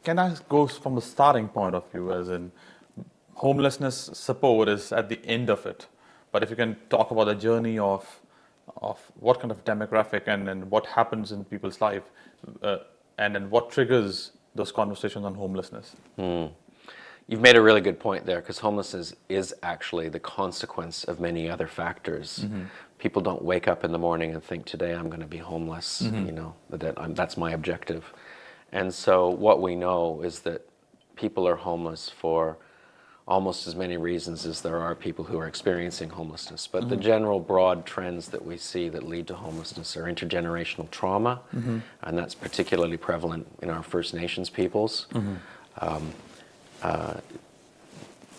Can I go from the starting point of view, as in homelessness support is at the end of it, but if you can talk about the journey of what kind of demographic and what happens in people's life, uh, and then what triggers those conversations on homelessness. You've made a really good point there, because homelessness is actually the consequence of many other factors. People don't wake up in the morning and think, today I'm going to be homeless, that's my objective. And so what we know is that people are homeless for almost as many reasons as there are people who are experiencing homelessness. But the general broad trends that we see that lead to homelessness are intergenerational trauma, and that's particularly prevalent in our First Nations peoples.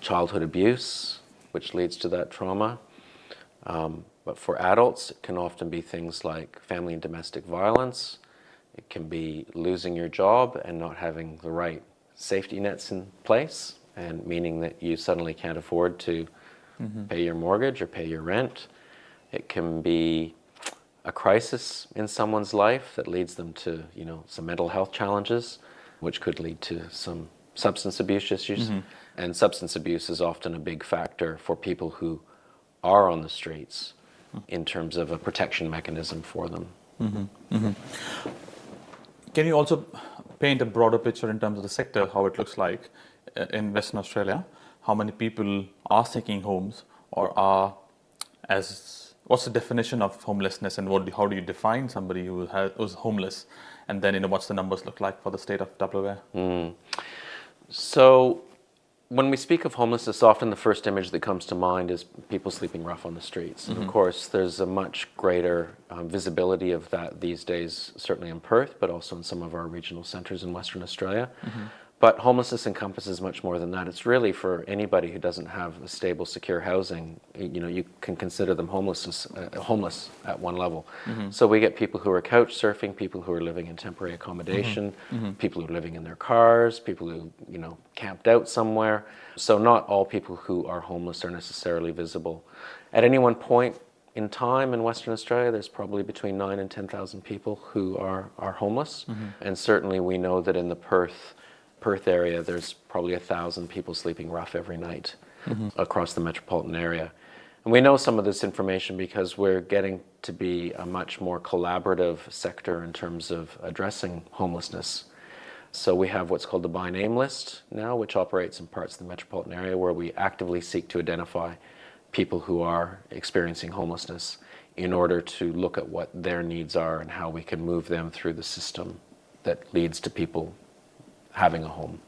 Childhood abuse, which leads to that trauma. But for adults, it can often be things like family and domestic violence. It can be losing your job and not having the right safety nets in place, and meaning that you suddenly can't afford to pay your mortgage or pay your rent. It can be a crisis in someone's life that leads them to, some mental health challenges, which could lead to some substance abuse issues. And substance abuse is often a big factor for people who are on the streets in terms of a protection mechanism for them. Can you also paint a broader picture in terms of the sector, how it looks like in Western Australia? How many people are seeking homes, or what's the definition of homelessness, and how do you define somebody who's homeless? And then, what's the numbers look like for the state of WA? So when we speak of homelessness, often the first image that comes to mind is people sleeping rough on the streets. And of course, there's a much greater visibility of that these days, certainly in Perth, but also in some of our regional centres in Western Australia. But homelessness encompasses much more than that. It's really for anybody who doesn't have a stable, secure housing. You can consider them homeless at one level. So we get people who are couch surfing, people who are living in temporary accommodation, people who are living in their cars, people who camped out somewhere. So not all people who are homeless are necessarily visible. At any one point in time in Western Australia, there's probably between 9,000 and 10,000 people who are homeless. And certainly we know that in the Perth area, there's probably 1,000 people sleeping rough every night across the metropolitan area. And we know some of this information because we're getting to be a much more collaborative sector in terms of addressing homelessness. So we have what's called the by name list now, which operates in parts of the metropolitan area, where we actively seek to identify people who are experiencing homelessness in order to look at what their needs are and how we can move them through the system that leads to people having a home.